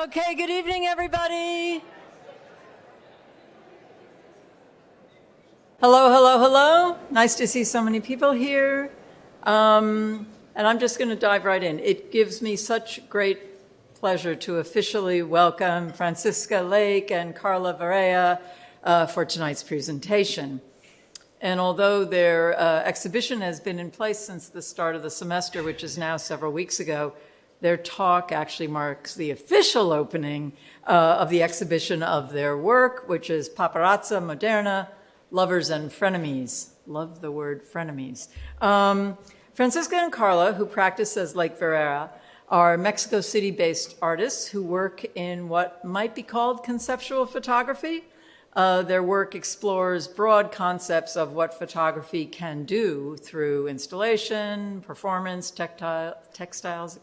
Okay, good evening, everybody. Hello, hello, hello. Nice to see so many people here. And I'm just going to dive right in. It gives me such great pleasure to officially welcome Francisca Lake and Carla Verea for tonight's presentation. And although their exhibition has been in place since the start of the semester, which is now several weeks ago, their talk actually marks the official opening of the exhibition of their work, which is Paparazza, Moderna, Lovers and Frenemies. Love the word frenemies. Francisca and Carla, who practice as Lake Verea, are Mexico City-based artists who work in what might be called conceptual photography. Their work explores broad concepts of what photography can do through installation, performance, textiles,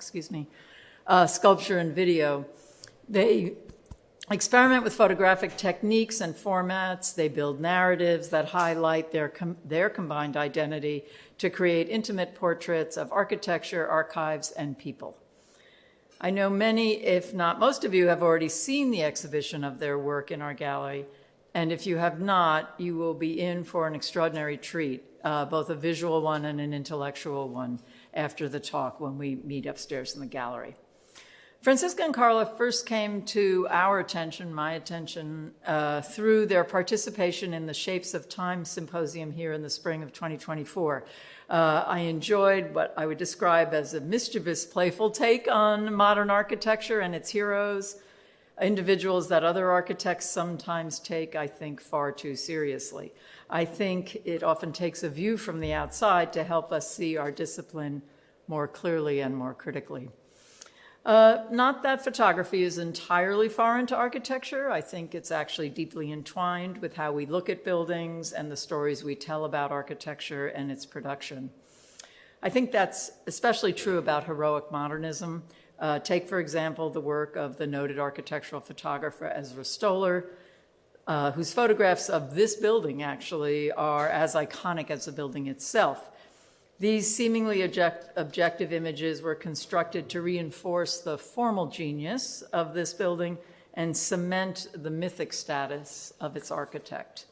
sculpture, and video. They experiment with photographic techniques and formats. They build narratives that highlight their combined identity to create intimate portraits of architecture, archives, and people. I know many, if not most of you, have already seen the exhibition of their work in our gallery. And if you have not, you will be in for an extraordinary treat, both a visual one and an intellectual one after the talk when we meet upstairs in the gallery. Francisca and Carla first came to our attention, my attention, through their participation in the Shapes of Time Symposium here in the spring of 2024. I enjoyed what I would describe as a mischievous, playful take on modern architecture and its heroes, individuals that other architects sometimes take, I think, far too seriously. I think it often takes a view from the outside to help us see our discipline more clearly and more critically. Not that photography is entirely foreign to architecture. I think it's actually deeply entwined with how we look at buildings and the stories we tell about architecture and its production. I think that's especially true about heroic modernism. Take, for example, the work of the noted architectural photographer Ezra Stoller, whose photographs of this building actually are as iconic as the building itself. These seemingly objective images were constructed to reinforce the formal genius of this building and cement the mythic status of its architect.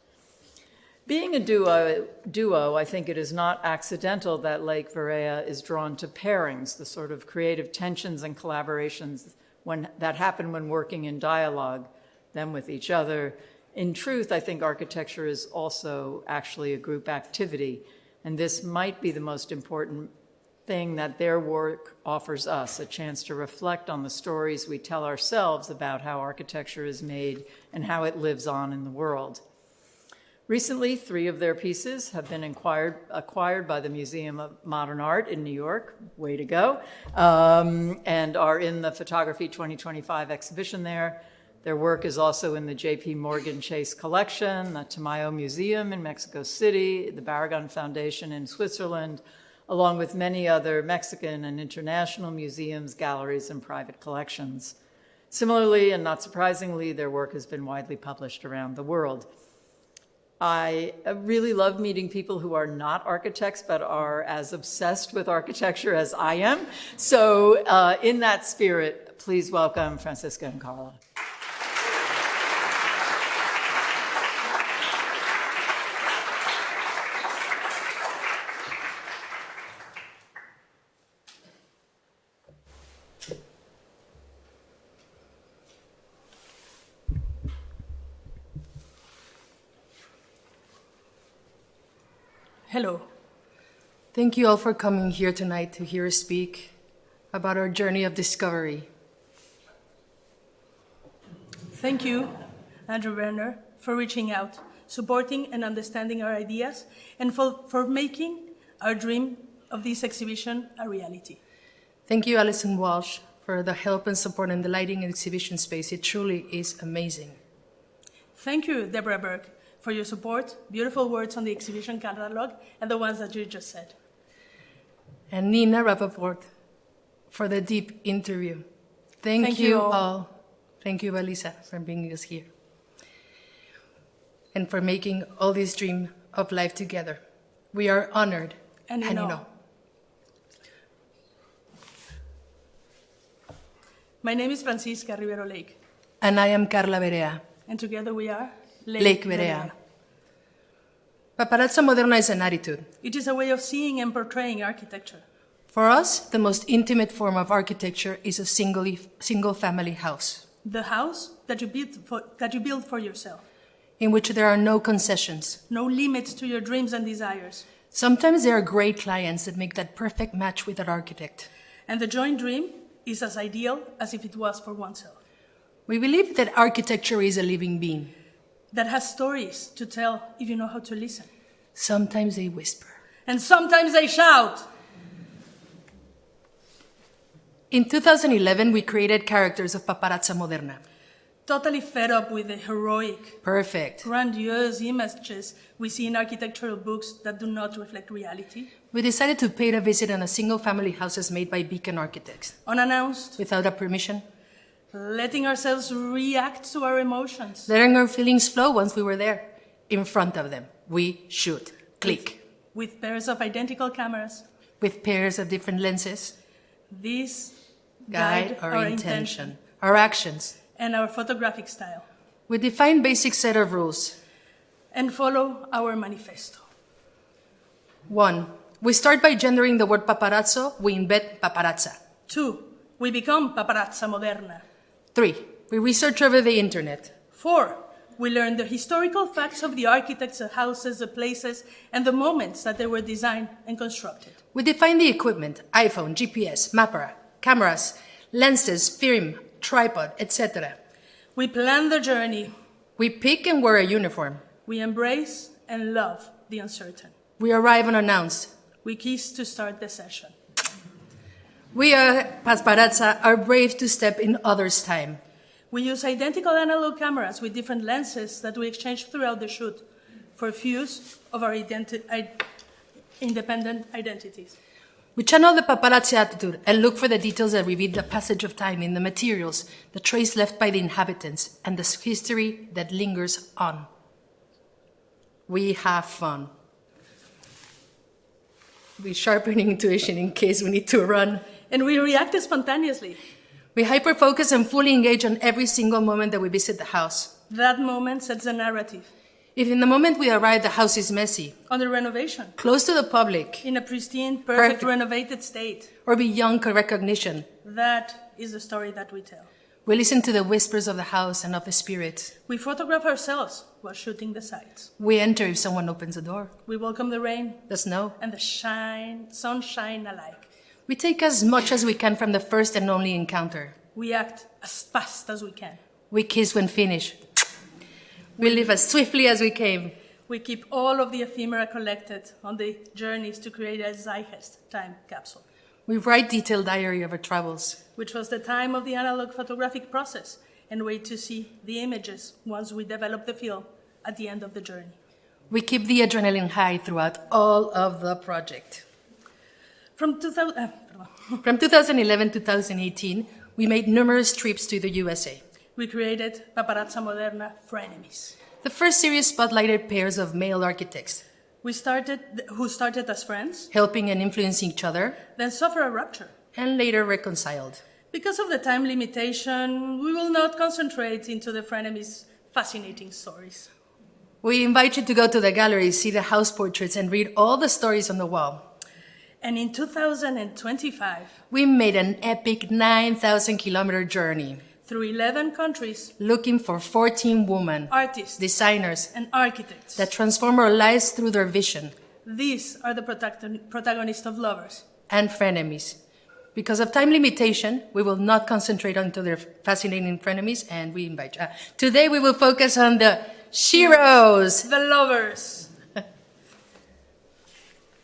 Being a duo, I think it is not accidental that Lake Verea is drawn to pairings, the sort of creative tensions and collaborations that happen when working in dialogue, them with each other. In truth, I think architecture is also actually a group activity, and this might be the most important thing that their work offers us, a chance to reflect on the stories we tell ourselves about how architecture is made and how it lives on in the world. Recently, 3 of their pieces have been acquired by the Museum of Modern Art in New York, way to go, and are in the Photography 2025 exhibition there. Their work is also in the J.P. Morgan Chase collection, the Tamayo Museum in Mexico City, the Barragan Foundation in Switzerland, along with many other Mexican and international museums, galleries, and private collections. Similarly, and not surprisingly, their work has been widely published around the world. I really love meeting people who are not architects but are as obsessed with architecture as I am. So in that spirit, please welcome Francisca and Carla. Hello. Thank you all for coming here tonight to hear us speak about our journey of discovery. Thank you, Andrew Werner, for reaching out, supporting and understanding our ideas, and for making our dream of this exhibition a reality. Thank you, Alison Walsh, for the help and support in the lighting and exhibition space. It truly is amazing. Thank you, Deborah Burke, for your support, beautiful words on the exhibition catalog, and the ones that you just said. And Nina Rappaport for the deep interview. Thank you all. Thank you, Elisa, for bringing us here. And for making all this dream of life together. We are honored. And you know. My name is Francisca Rivero-Lake, And I am Carla Verea, and together we are Lake Verea. Paparazza Moderna is an attitude. It is a way of seeing and portraying architecture. For us, the most intimate form of architecture is a single-family house, The house that you build for yourself. in which there are no concessions. No limits to your dreams and desires. Sometimes there are great clients that make that perfect match with an architect. And the joint dream is as ideal as if it was for oneself. We believe that architecture is a living being. That has stories to tell if you know how to listen. Sometimes they whisper. And sometimes they shout. In 2011, we created characters of Paparazza Moderna. Totally fed up with the heroic, Perfect. grandiose images we see in architectural books that do not reflect reality. We decided to pay a visit on a single-family houses made by Beacon Architects. Unannounced, Without a permission, letting ourselves react to our emotions. letting our feelings flow once we were there. In front of them, we shoot. Click. With pairs of identical cameras. With pairs of different lenses, These guide our intention, our actions. and our photographic style. We define basic set of rules. And follow our manifesto. 1. We start by gendering the word paparazzo, we embed paparazza. 2. We become Paparazza Moderna. 3. We research over the internet. 4. We learn the historical facts of the architects, the houses, the places, and the moments that they were designed and constructed. We define the equipment, iPhone, GPS, mapper, cameras, lenses, film, tripod, etc. We plan the journey. We pick and wear a uniform. We embrace and love the uncertain. We arrive unannounced. We kiss to start the session. We paparazza are brave to step in others' time. We use identical analog cameras with different lenses that we exchange throughout the shoot for views of our independent identities. We channel the paparazzi attitude and look for the details that reveal the passage of time in the materials, the trace left by the inhabitants, and the history that lingers on. We have fun. We sharpen intuition in case we need to run. And we react spontaneously. We hyper-focus and fully engage on every single moment that we visit the house. That moment sets the narrative. If in the moment we arrive, the house is messy, Under renovation, close to the public, in a pristine, perfect, Perfect. renovated state, or beyond recognition, that is the story that we tell. we listen to the whispers of the house and of the spirits. We photograph ourselves while shooting the sights. We enter if someone opens the door, We welcome the rain the snow. and the sunshine alike. We take as much as we can from the first and only encounter. We act as fast as we can. We kiss when finished. We live as swiftly as we came. We keep all of the ephemera collected on the journeys to create a Zeitgeist time capsule, We write detailed diary of our travels. which was the time of the analog photographic process, and wait to see the images once we develop the film at the end of the journey. We keep the adrenaline high throughout all of the project. From 2011 to 2018, we made numerous trips to the USA. we created Paparazza Moderna Frenemies. The first series spotlighted pairs of male architects, Who started as friends, helping and influencing each other, then suffer a rupture. and later reconciled. Because of the time limitation, we will not concentrate into the Frenemies' fascinating stories. We invite you to go to the gallery, see the house portraits, and read all the stories on the wall. And in 2025, We made an epic 9,000-kilometer journey, through 11 countries, looking for 14 women, artists designers, and architects, that transform our lives through their vision, these are the protagonists of Lovers. and frenemies. Because of time limitation, we will not concentrate on their fascinating frenemies, and we invite you. Today we will focus on the Shiros. The Lovers.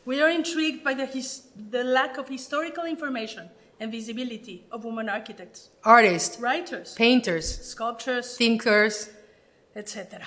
We are intrigued by the lack of historical information and visibility of women architects, Artists, writers, painters, sculptors, thinkers. etc.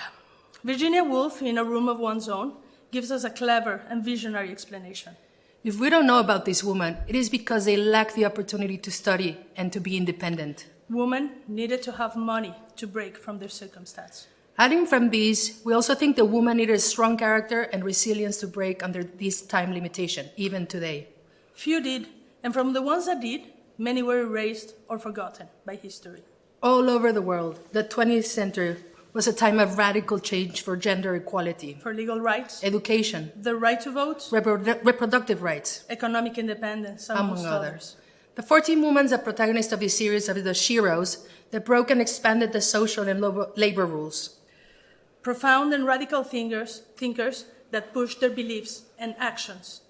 Virginia Woolf, in A Room of One's Own, gives us a clever and visionary explanation. If we don't know about these women, it is because they lack the opportunity to study and to be independent. Women needed to have money to break from their circumstance. Adding from these, we also think the woman needed a strong character and resilience to break under this time limitation, even today. Few did, and from the ones that did, Many were erased or forgotten by history. All over the world, the 20th century was a time of radical change for gender equality, For legal rights, education, the right to vote, reproductive rights, economic independence, amongst others. The 14 women that protagonists of this series are the sheroes that broke and expanded the social and labor rules. Profound and radical thinkers that pushed their beliefs and actions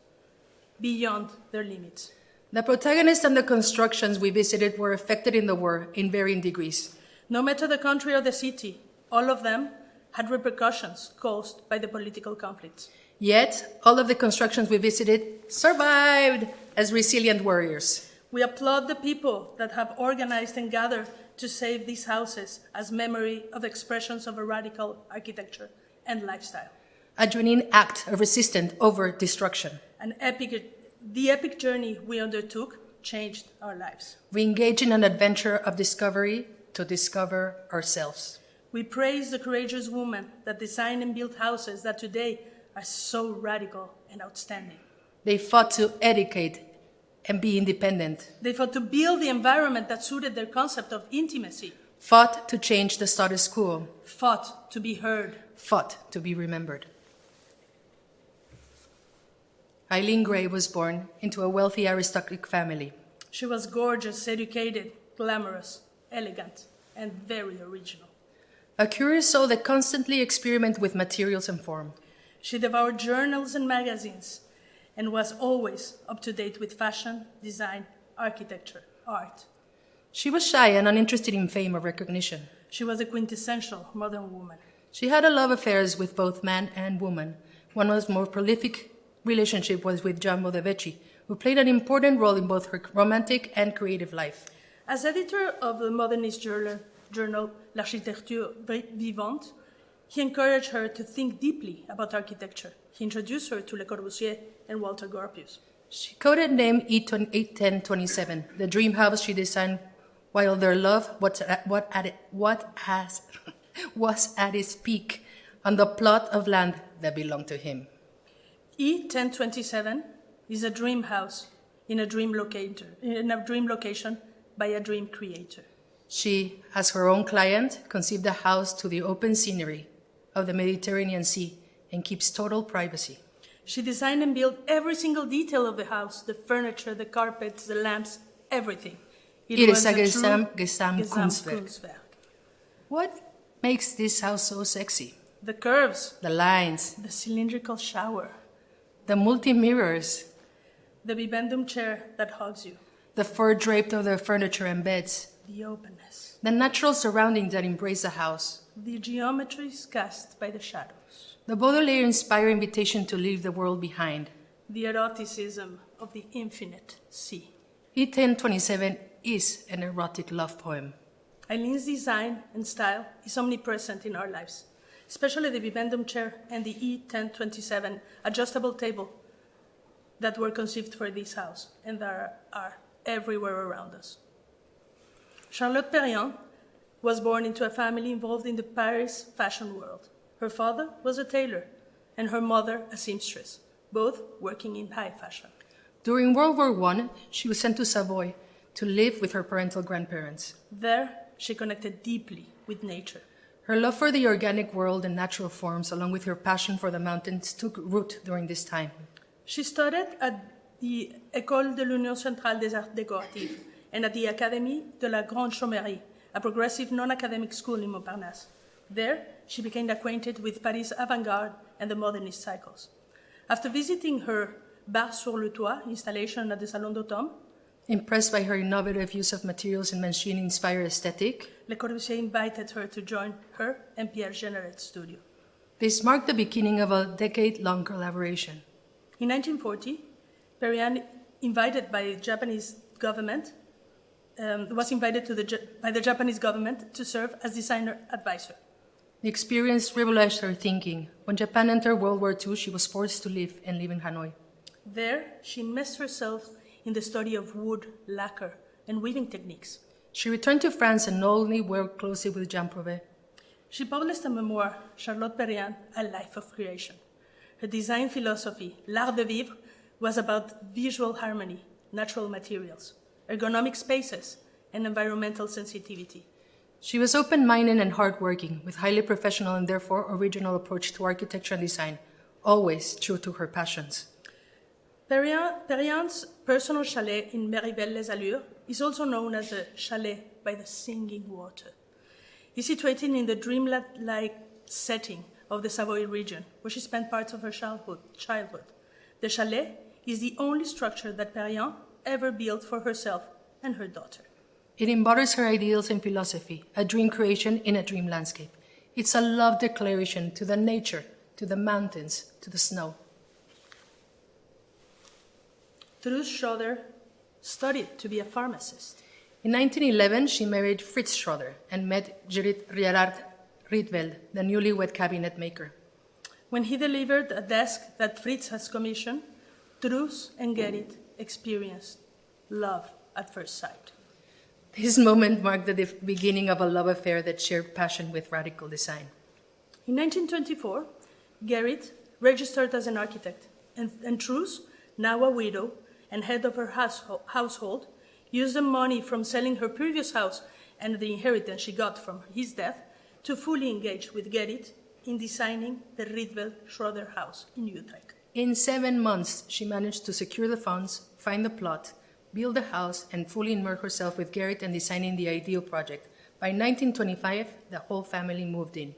beyond their limits. The protagonists and the constructions we visited were affected in the war in varying degrees. No matter the country or the city, all of them had repercussions caused by the political conflicts. Yet, all of the constructions we visited survived as resilient warriors. We applaud the people that have organized and gathered to save these houses as memory of expressions of a radical architecture and lifestyle. A genuine act of resistance over destruction. The epic journey we undertook changed our lives. We engage in an adventure of discovery to discover ourselves. We praise the courageous women that designed and built houses that today are so radical and outstanding. They fought to educate and be independent. They fought to build the environment that suited their concept of intimacy. Fought to change the status quo. Fought to be heard. Fought to be remembered. Eileen Gray was born into a wealthy aristocratic family. She was gorgeous, educated, glamorous, elegant, and very original. A curious soul that constantly experimented with materials and form. She devoured journals and magazines and was always up to date with fashion, design, architecture, art. She was shy and uninterested in fame or recognition. She was a quintessential modern woman. She had a love affairs with both man and woman. One of the more prolific relationship was with Gian Bodevecchi, who played an important role in both her romantic and creative life. As editor of the modernist journal L'Architecture Vivante, he encouraged her to think deeply about architecture. He introduced her to Le Corbusier and Walter Gropius. She coded name E1027, the dream house she designed while their love was at its peak on the plot of land that belonged to him. E1027 is a dream house in a dream location by a dream creator. She, as her own client, conceived the house to the open scenery of the Mediterranean Sea and keeps total privacy. She designed and built every single detail of the house, the furniture, the carpets, the lamps, everything. It is a Gesamtkunstwerk. What makes this house so sexy? The curves, the lines, the cylindrical shower, the multi-mirrors, the bibendum chair that hugs you, the fur draped over the furniture and beds, the openness, the natural surroundings that embrace the house, the geometries cast by the shadows, the Baudelaire-inspired invitation to leave the world behind, the eroticism of the infinite sea. E1027 is an erotic love poem. Eileen's design and style is omnipresent in our lives, especially the bibendum chair and the E1027 adjustable table that were conceived for this house and that are everywhere around us. Charlotte Perriand was born into a family involved in the Paris fashion world. Her father was a tailor and her mother a seamstress, both working in high fashion. During World War I, she was sent to Savoy to live with her parental grandparents. There, she connected deeply with nature. Her love for the organic world and natural forms, along with her passion for the mountains, took root during this time. She studied at the École de l'Union Centrale des Arts Décoratifs and at the Académie de la Grande Chaumerie, a progressive non-academic school in Montparnasse. There, she became acquainted with Paris avant-garde and the modernist cycles. After visiting her Bar sur le Toit installation at the Salon d'Automne, impressed by her innovative use of materials and machine-inspired aesthetic, Le Corbusier invited her to join her and Pierre Generate's studio. This marked the beginning of a decade-long collaboration. In 1940, Perriand, invited by the Japanese government, by the Japanese government to serve as designer advisor. The experience revolutionized her thinking. When Japan entered World War II, she was forced to live in Hanoi. There, she immersed herself in the study of wood, lacquer, and weaving techniques. She returned to France and not only worked closely with Jean Prouvé. She published a memoir, Charlotte Perriand, A Life of Creation. Her design philosophy, l'art de vivre, was about visual harmony, natural materials, ergonomic spaces, and environmental sensitivity. She was open-minded and hardworking, with highly professional and therefore original approach to architecture and design, always true to her passions. Perriand's personal chalet in Méribel-les-Allures is also known as a chalet by the singing water. It's situated in the dreamlike setting of the Savoy region, where she spent parts of her childhood. The chalet is the only structure that Perriand ever built for herself and her daughter. It embodies her ideals and philosophy, a dream creation in a dream landscape. It's a love declaration to the nature, to the mountains, to the snow. Truus Schroeder studied to be a pharmacist. In 1911, she married Fritz Schroeder and met Gerard Rietveld, the newlywed cabinet maker. When he delivered a desk that Fritz has commissioned, Truus and Gerrit experienced love at first sight. This moment marked the beginning of a love affair that shared passion with radical design. In 1924, Gerrit registered as an architect, and Truus, now a widow and head of her household, used the money from selling her previous house and the inheritance she got from his death to fully engage with Gerrit in designing the Rietveld Schroeder house in Utrecht. In 7 months, she managed to secure the funds, find the plot, build the house, and fully immerse herself with Gerrit and designing the ideal project. By 1925, the whole family moved in.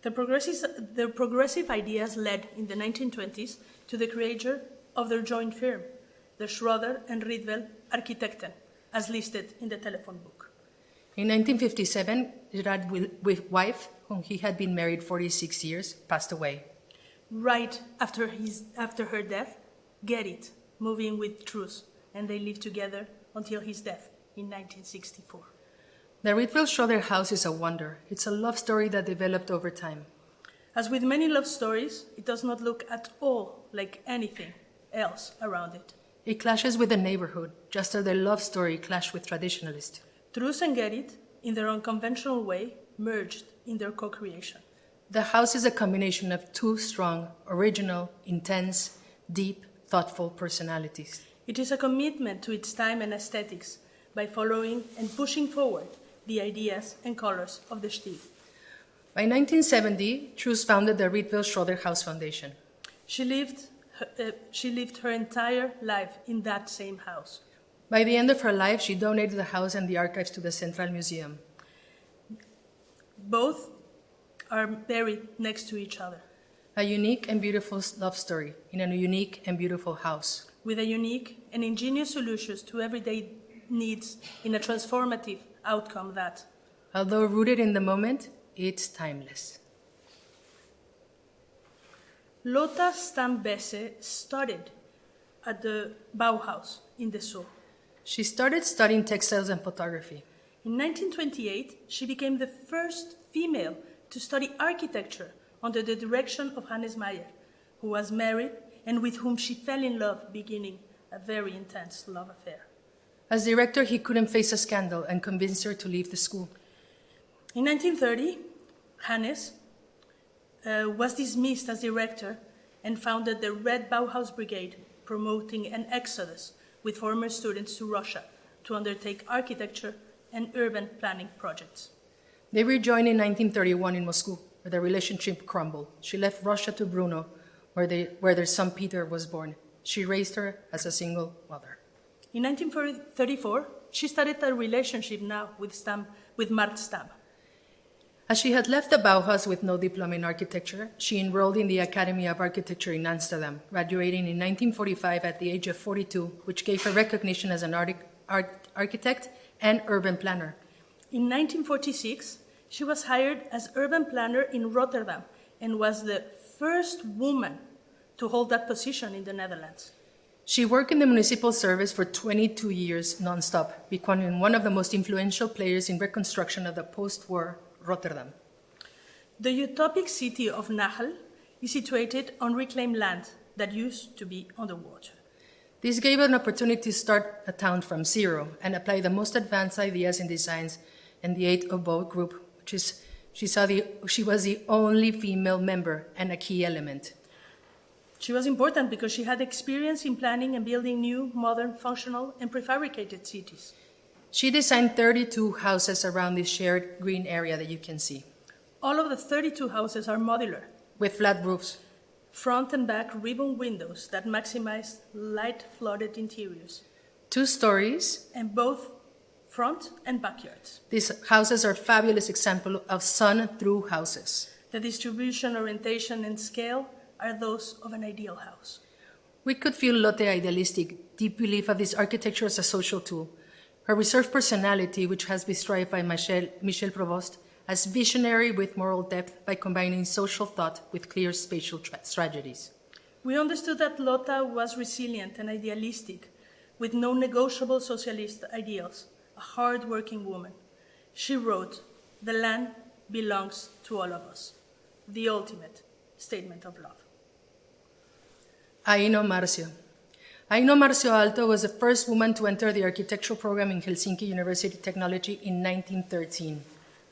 The progressive ideas led in the 1920s to the creation of their joint firm, the Schroeder and Rietveld Architecten, as listed in the telephone book. In 1957, Gerard's wife, whom he had been married 46 years, passed away. Right after her death, Gerrit moved in with Truus, and they lived together until his death in 1964. The Rietveld Schroeder house is a wonder. It's a love story that developed over time. As with many love stories, it does not look at all like anything else around it. It clashes with the neighborhood, just as their love story clashed with traditionalists. Truus and Gerrit, in their unconventional way, merged in their co-creation. The house is a combination of two strong, original, intense, deep, thoughtful personalities. It is a commitment to its time and aesthetics by following and pushing forward the ideas and colors of the stil. By 1970, Truus founded the Rietveld Schroeder House Foundation. She lived her entire life in that same house. By the end of her life, she donated the house and the archives to the Central Museum. Both are buried next to each other. A unique and beautiful love story in a unique and beautiful house. With a unique and ingenious solutions to everyday needs in a transformative outcome that, although rooted in the moment, it's timeless. Lotta Stam-Besse studied at the Bauhaus in Dessau. She started studying textiles and photography. In 1928, she became the first female to study architecture under the direction of Hannes Meyer, who was married and with whom she fell in love, beginning a very intense love affair. As director, he couldn't face a scandal and convinced her to leave the school. In 1930, Hannes was dismissed as director and founded the Red Bauhaus Brigade, promoting an exodus with former students to Russia to undertake architecture and urban planning projects. They rejoined in 1931 in Moscow, where the relationship crumbled. She left Russia to Brno, where their son Peter was born. She raised her as a single mother. In 1934, she started a relationship now with Mart Stam. As she had left the Bauhaus with no diploma in architecture, she enrolled in the Academy of Architecture in Amsterdam, graduating in 1945 at the age of 42, which gave her recognition as an architect and urban planner. In 1946, she was hired as urban planner in Rotterdam and was the first woman to hold that position in the Netherlands. She worked in the municipal service for 22 years non-stop, becoming one of the most influential players in reconstruction of the post-war Rotterdam. The utopic city of Nagel is situated on reclaimed land that used to be underwater. This gave her an opportunity to start a town from zero and apply the most advanced ideas and designs in the 8 Oboe group, which she was the only female member and a key element. She was important because she had experience in planning and building new, modern, functional, and prefabricated cities. She designed 32 houses around this shared green area that you can see, All of the 32 houses are modular, with flat roofs. front and back ribbon windows that maximize light-flooded interiors, 2 stories. and both front and backyards. These houses are fabulous example of sun-through houses. The distribution, orientation, and scale are those of an ideal house. We could feel Lotte idealistic, deep belief of this architecture as a social tool. Her reserved personality, which has been described by Michel Provost as visionary with moral depth by combining social thought with clear spatial strategies. We understood that Lotte was resilient and idealistic, with no negotiable socialist ideals, a hard-working woman. She wrote, "The land belongs to all of us," the ultimate statement of love. Aino Marcio. Aino Marcio Alto was the first woman to enter the architectural program in Helsinki University Technology in 1913.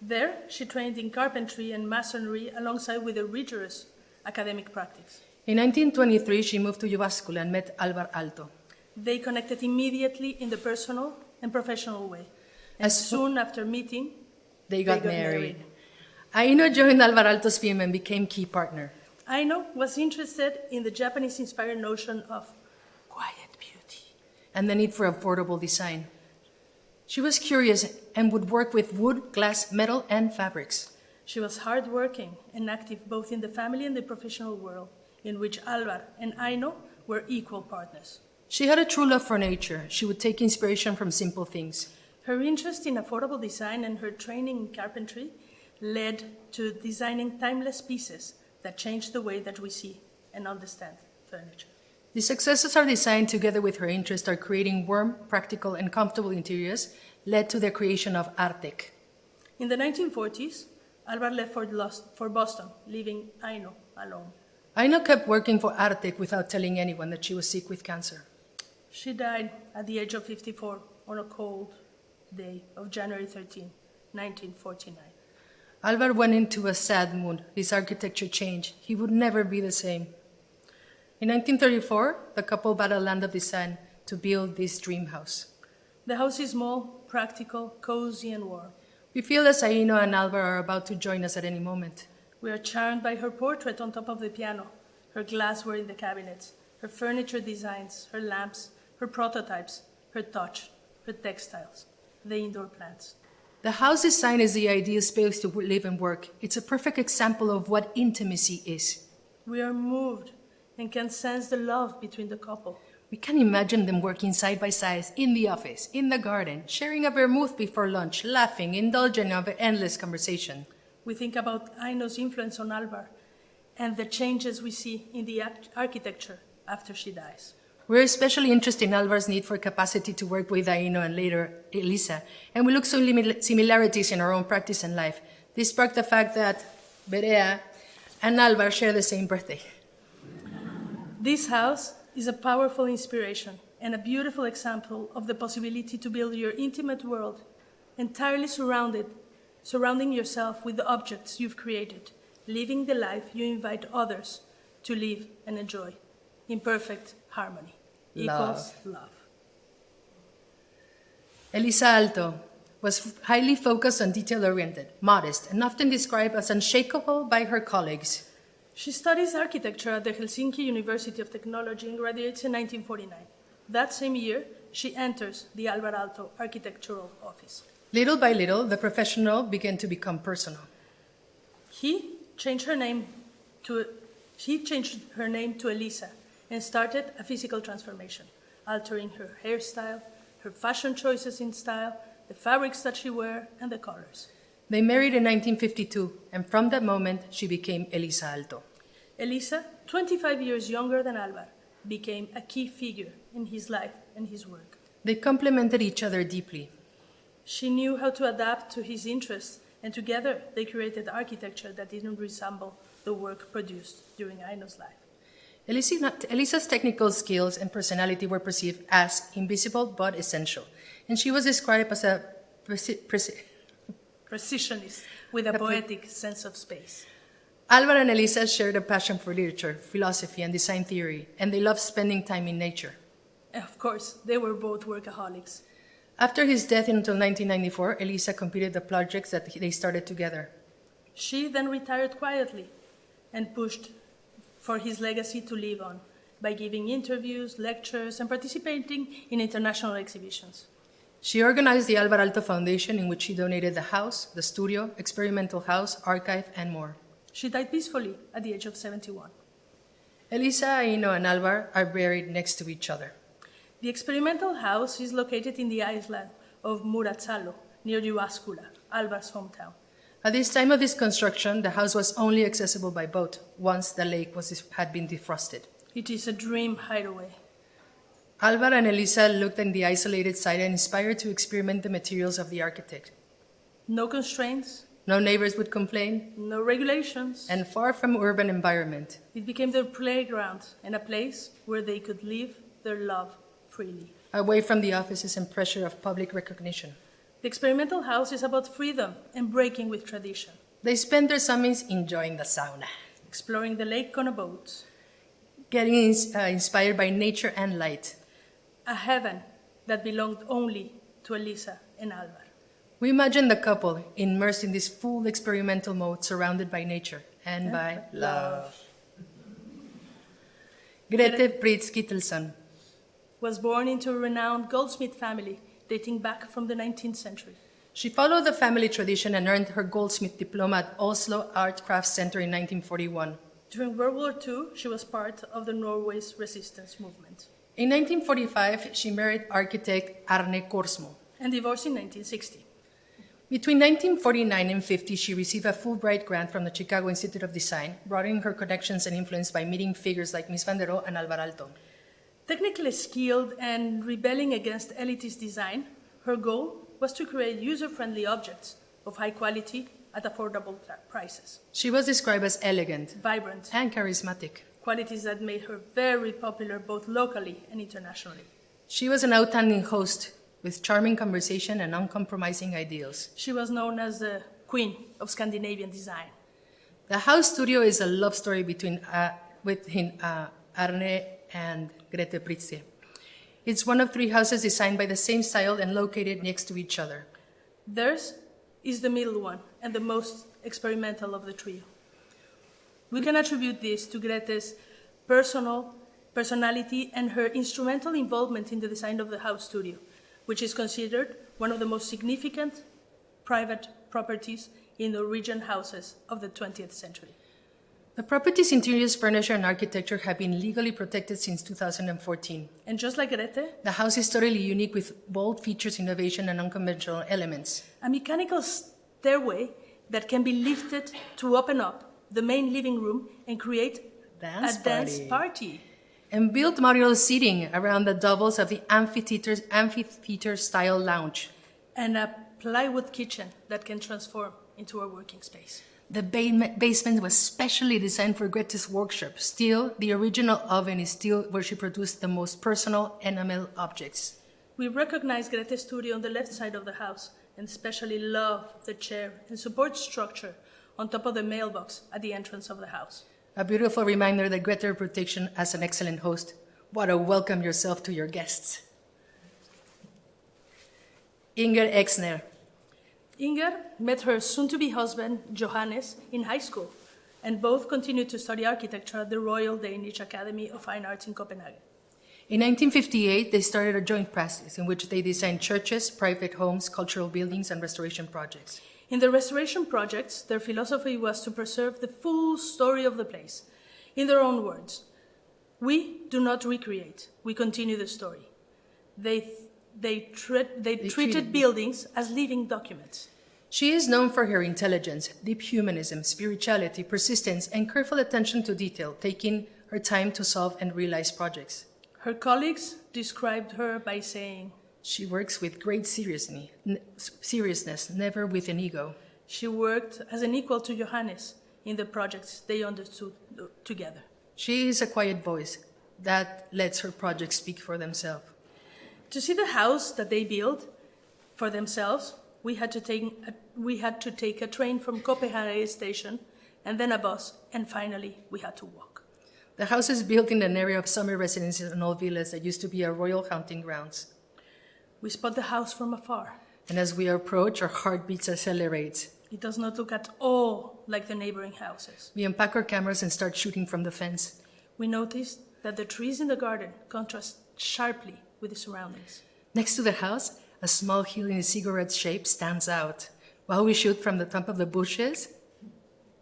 There, she trained in carpentry and masonry alongside with a rigorous academic practice. In 1923, she moved to Jyväskylä and met Alvar Aalto. They connected immediately in the personal and professional way. And As soon after meeting, They got married. Aino joined Alvar Aalto's firm and became key partner. Aino was interested in the Japanese-inspired notion of quiet beauty. And the need for affordable design. She was curious and would work with wood, glass, metal, and fabrics. She was hardworking and active both in the family and the professional world, in which Alvar and Aino were equal partners. She had a true love for nature. She would take inspiration from simple things. Her interest in affordable design and her training in carpentry led to designing timeless pieces that changed the way that we see and understand furniture. The successes are designed together with her interest are creating warm, practical, and comfortable interiors led to the creation of Artec. In the 1940s, Alvar left for Boston, leaving Aino alone. Aino kept working for Artec without telling anyone that she was sick with cancer. She died at the age of 54 on a cold day of January 13, 1949. Alvar went into a sad mood. His architecture changed. He would never be the same. In 1934, the couple bought a land of design to build this dream house. The house is small, practical, cozy, and warm. We feel as Aino and Alvar are about to join us at any moment. We are charmed by her portrait on top of the piano, her glassware in the cabinets, her furniture designs, her lamps, her prototypes, her touch, her textiles, the indoor plants. The house design is the ideal space to live and work. It's a perfect example of what intimacy is. We are moved and can sense the love between the couple. We can imagine them working side by side in the office, in the garden, sharing a vermouth before lunch, laughing, indulging in an endless conversation. We think about Aino's influence on Alvar and the changes we see in the architecture after she dies. We're especially interested in Alvar's need for capacity to work with Aino and later Elisa, and we look for similarities in our own practice and life. This sparked the fact that Verea and Alvar share the same birthday. This house is a powerful inspiration and a beautiful example of the possibility to build your intimate world entirely surrounding yourself with the objects you've created, living the life you invite others to live and enjoy in perfect harmony. Equals love. Elisa Alto was highly focused and detail-oriented, modest, and often described as unshakable by her colleagues. She studies architecture at the Helsinki University of Technology and graduates in 1949. That same year, she enters the Alvar Aalto Architectural Office. Little by little, the professional began to become personal. He changed her name to Elisa and started a physical transformation, altering her hairstyle, her fashion choices in style, the fabrics that she wears, and the colors. They married in 1952, and from that moment, she became Elisa Alto. Elisa, 25 years younger than Alvar, became a key figure in his life and his work. They complemented each other deeply. She knew how to adapt to his interests, and together they created architecture that didn't resemble the work produced during Aino's life. Elisa's technical skills and personality were perceived as invisible but essential, and she was described as a Precisionist with a poetic sense of space. Alvar and Elisa shared a passion for literature, philosophy, and design theory, and they loved spending time in nature. And of course, they were both workaholics. After his death until 1994, Elisa completed the projects that they started together. She then retired quietly and pushed for his legacy to live on by giving interviews, lectures, and participating in international exhibitions. She organized the Alvar Aalto Foundation, in which she donated the house, the studio, experimental house, archive, and more. She died peacefully at the age of 71. Elisa, Aino, and Alvar are buried next to each other. The experimental house is located in the island of Murazzalo, near Jyväskylä, Alvar's hometown. At this time of this construction, the house was only accessible by boat once the lake had been defrosted. It is a dream hideaway. Alvar and Elisa looked at the isolated site and inspired to experiment the materials of the architect. No constraints, No neighbors would complain, no regulations. and far from urban environment. It became their playground and a place where they could live their love freely. Away from the offices and pressure of public recognition. The experimental house is about freedom and breaking with tradition, They spent their summers enjoying the sauna, exploring the lake on a boat, getting inspired by nature and light. a heaven that belonged only to Elisa and Alvar. We imagine the couple immersed in this full experimental mode, surrounded by nature and by love. Grete Pritz Kittelson. Was born into a renowned goldsmith family dating back from the 19th century. She followed the family tradition and earned her goldsmith diploma at Oslo Art Crafts Center in 1941. During World War II, she was part of the Norway's resistance movement In 1945, she married architect Arne Korsmo. and divorced in 1960. Between 1949 and 50, she received a Fulbright grant from the Chicago Institute of Design, broadening her connections and influence by meeting figures like Mies van der Rohe and Alvar Aalto. Technically skilled and rebelling against elitist design, her goal was to create user-friendly objects of high quality at affordable prices. She was described as elegant Vibrant, and charismatic. qualities that made her very popular both locally and internationally. She was an outstanding host with charming conversation and uncompromising ideals. She was known as the queen of Scandinavian design. The house studio is a love story between Arne and Grete Pritze. It's one of 3 houses designed by the same style and located next to each other. Theirs is the middle one and the most experimental of the trio. We can attribute this to Grete's personality and her instrumental involvement in the design of the house studio, which is considered one of the most significant private properties in Norwegian houses of the 20th century. The property's interiors, furniture, and architecture have been legally protected since 2014. And just like Grete, The house is totally unique with bold features, innovation, and unconventional elements. a mechanical stairway that can be lifted to open up the main living room and create Dance a dance party. party. And built modular seating around the doubles of the amphitheater-style lounge. And a plywood kitchen that can transform into a working space. The basement was specially designed for Grete's workshop. Still, the original oven is still where she produced the most personal enamel objects. We recognize Grete's studio on the left side of the house and especially love the chair and support structure on top of the mailbox at the entrance of the house. A beautiful reminder that Grete protection as an excellent host. What a welcome yourself to your guests. Inger Exner. Inger met her soon-to-be husband, Johannes, in high school, and both continued to study architecture at the Royal Danish Academy of Fine Arts in Copenhagen. In 1958, they started a joint practice in which they designed churches, private homes, cultural buildings, and restoration projects. In the restoration projects, their philosophy was to preserve the full story of the place. In their own words, we do not recreate, we continue the story. They treated buildings as living documents. She is known for her intelligence, deep humanism, spirituality, persistence, and careful attention to detail, taking her time to solve and realize projects. Her colleagues described her by saying, She works with great seriousness, never with an ego. she worked as an equal to Johannes in the projects they undertook together. She is a quiet voice that lets her projects speak for themselves. To see the house that they built for themselves, we had to take a train from Copenhagen station and then a bus, and finally we had to walk. The house is built in an area of summer residences and old villas that used to be a royal hunting grounds. We spot the house from afar. And as we approach, our heartbeats accelerate. It does not look at all like the neighboring houses. We unpack our cameras and start shooting from the fence. We noticed that the trees in the garden contrast sharply with the surroundings. Next to the house, a small hill in a cigarette shape stands out. While we shoot from the top of the bushes,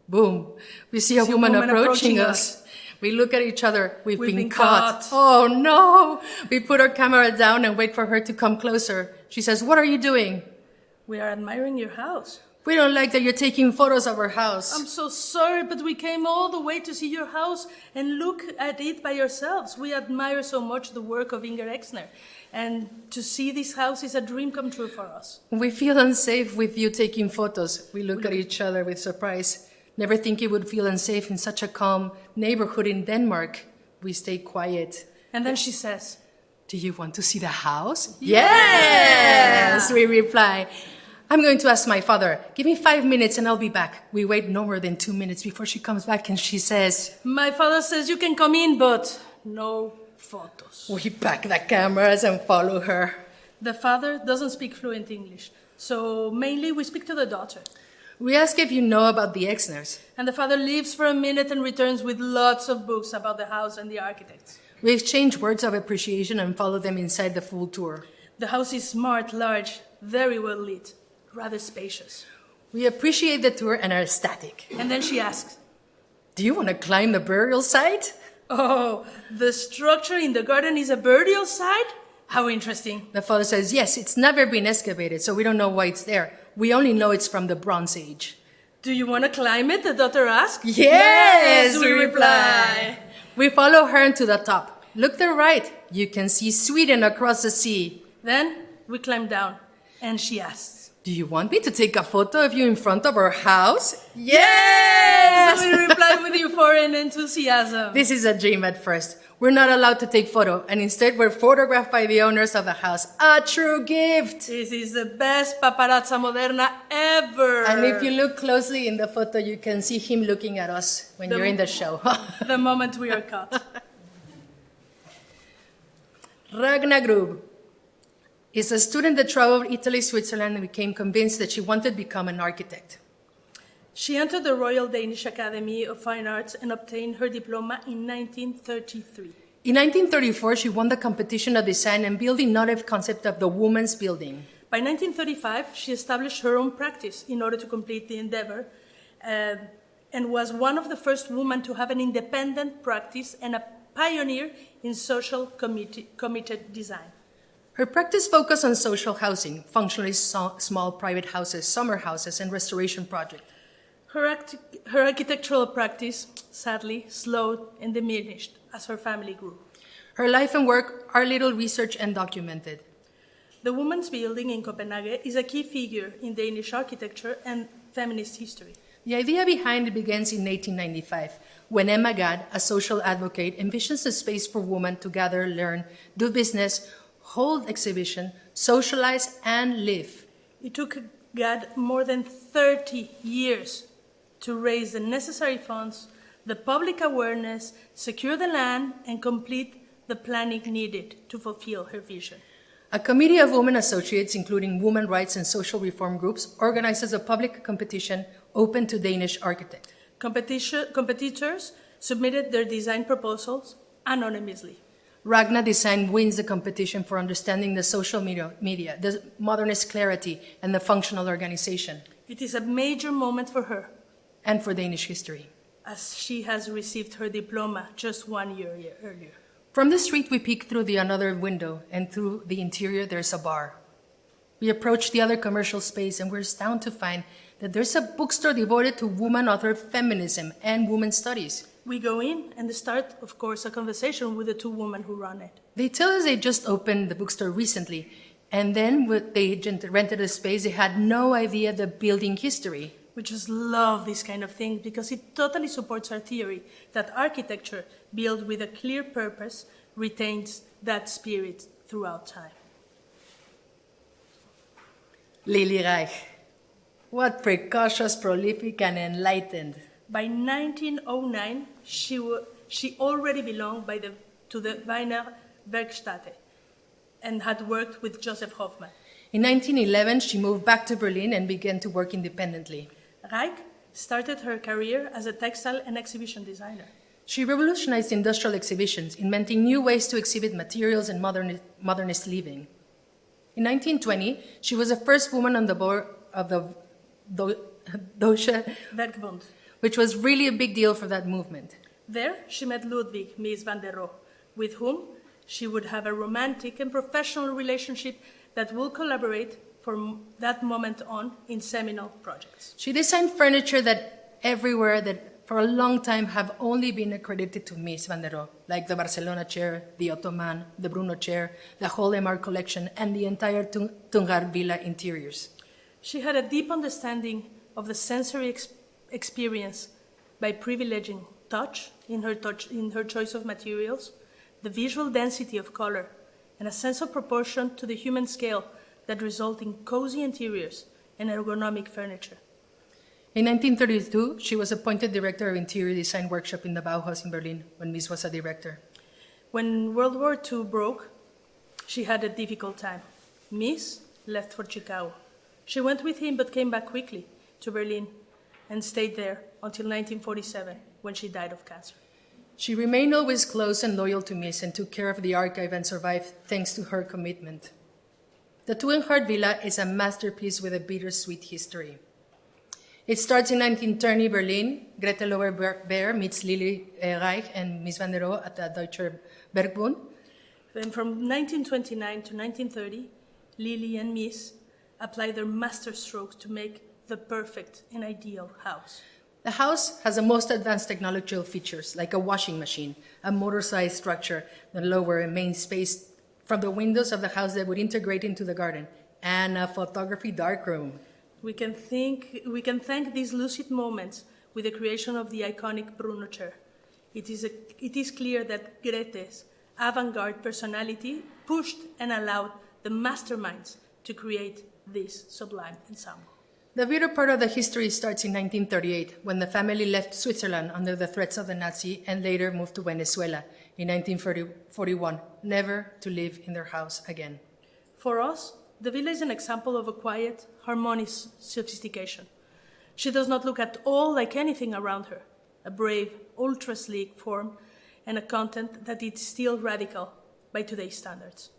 boom, we see a woman approaching us. We look at each other. We've been caught. Oh no! We put our camera down and wait for her to come closer. She says, "What are you doing?" We are admiring your house. We don't like that you're taking photos of our house. I'm so sorry, but we came all the way to see your house and look at it by yourselves. We admire so much the work of Inger Exner, and to see this house is a dream come true for us. We feel unsafe with you taking photos. We look at each other with surprise. Never think you would feel unsafe in such a calm neighborhood in Denmark. We stay quiet. And then she says, "Do you want to see the house?" Yes, we reply. "I'm going to ask my father. Give me 5 minutes and I'll be back." We wait no more than 2 minutes before she comes back and she says, "My father says you can come in, but no photos." We pack the cameras and follow her. The father doesn't speak fluent English, so mainly we speak to the daughter. We ask if you know about the Exners. And the father leaves for a minute and returns with lots of books about the house and the architects. We exchange words of appreciation and follow them inside the full tour. The house is smart, large, very well lit, rather spacious. We appreciate the tour and are ecstatic. And then she asks, "Do you want to climb the burial site?" "Oh, the structure in the garden is a burial site? How interesting." The father says, "Yes, it's never been excavated, so we don't know why it's there. We only know it's from the Bronze Age." "Do you want to climb it?" the daughter asks. Yes, we reply. We follow her to the top. Look to the right. You can see Sweden across the sea. Then we climb down, and she asks, "Do you want me to take a photo of you in front of our house?" "Yes!" We reply with euphoric enthusiasm. This is a dream at first. We're not allowed to take photo, and instead we're photographed by the owners of the house. A true gift! This is the best Paparazza Moderna ever. And if you look closely in the photo, you can see him looking at us when you're in the show. The moment we are caught. Ragna Grub is a student that traveled Italy, Switzerland, and became convinced that she wanted to become an architect. She entered the Royal Danish Academy of Fine Arts and obtained her diploma in 1933. In 1934, she won the competition of design and built the innovative concept of the woman's building. By 1935, she established her own practice in order to complete the endeavor, and was one of the first women to have an independent practice and a pioneer in social committed design. Her practice focused on social housing, functionally small private houses, summer houses, and restoration projects. Her architectural practice, sadly, slowed and diminished as her family grew. Her life and work are little researched and documented. The Women's Building in Copenhagen is a key figure in Danish architecture and feminist history. The idea behind it begins in 1895, when Emma Gadd, a social advocate, envisions a space for women to gather, learn, do business, hold exhibition, socialize, and live. It took Gadd more than 30 years to raise the necessary funds, the public awareness, secure the land, and complete the planning needed to fulfill her vision. A committee of women associates, including women rights and social reform groups, organizes a public competition open to Danish architects. Competitors submitted their design proposals anonymously. Ragna Design wins the competition for understanding the social media, the modernist clarity, and the functional organization. It is a major moment for her, and for Danish history, as she has received her diploma just 1 year earlier. From the street, we peek through another window, and through the interior, there's a bar. We approach the other commercial space, and we're astounded to find that there's a bookstore devoted to woman-authored feminism and women's studies. We go in and start, of course, a conversation with the two women who run it. They tell us they just opened the bookstore recently, and then when they rented a space, they had no idea the building history. We just love this kind of thing because it totally supports our theory that architecture built with a clear purpose retains that spirit throughout time. Lily Reich. What precocious, prolific, and enlightened. By 1909, she already belonged to the Wiener Werkstätte and had worked with Joseph Hoffmann. In 1911, she moved back to Berlin and began to work independently. Reich started her career as a textile and exhibition designer. She revolutionized industrial exhibitions, inventing new ways to exhibit materials and modernist living. In 1920, she was the first woman on the board of the Deutsche Werkbund. which was really a big deal for that movement. There, she met Ludwig Mies van der Rohe, with whom she would have a romantic and professional relationship that will collaborate from that moment on in seminal projects. She designed furniture that everywhere that for a long time have only been accredited to Mies van der Rohe, like the Barcelona chair, the Ottoman, the Bruno chair, the whole MR collection, and the entire Tungar Villa interiors. She had a deep understanding of the sensory experience by privileging touch in her choice of materials, the visual density of color, and a sense of proportion to the human scale that result in cozy interiors and ergonomic furniture. In 1932, she was appointed director of interior design workshop in the Bauhaus in Berlin when Mies was a director. When World War II broke, she had a difficult time. Mies left for Chicago. She went with him but came back quickly to Berlin and stayed there until 1947, when she died of cancer. She remained always close and loyal to Mies and took care of the archive and survived thanks to her commitment. The Tugendhat Villa is a masterpiece with a bittersweet history. It starts in 1930 Berlin. Grete Loewe-Behr meets Lili Reich and Mies van der Rohe at the Deutsche Werkbund. Then from 1929 to 1930, Lili and Mies applied their masterstrokes to make the perfect and ideal house. The house has the most advanced technological features, like a washing machine, a motor-sized structure, the lower and main space from the windows of the house that would integrate into the garden, and a photography darkroom. We can thank these lucid moments with the creation of the iconic Bruno chair. It is clear that Grete's avant-garde personality pushed and allowed the masterminds to create this sublime ensemble. The bitter part of the history starts in 1938, when the family left Switzerland under the threats of the Nazi and later moved to Venezuela in 1941, never to live in their house again. For us, the villa is an example of a quiet, harmonious sophistication. She does not look at all like anything around her, a brave, ultra-sleek form and a content that is still radical by today's standards.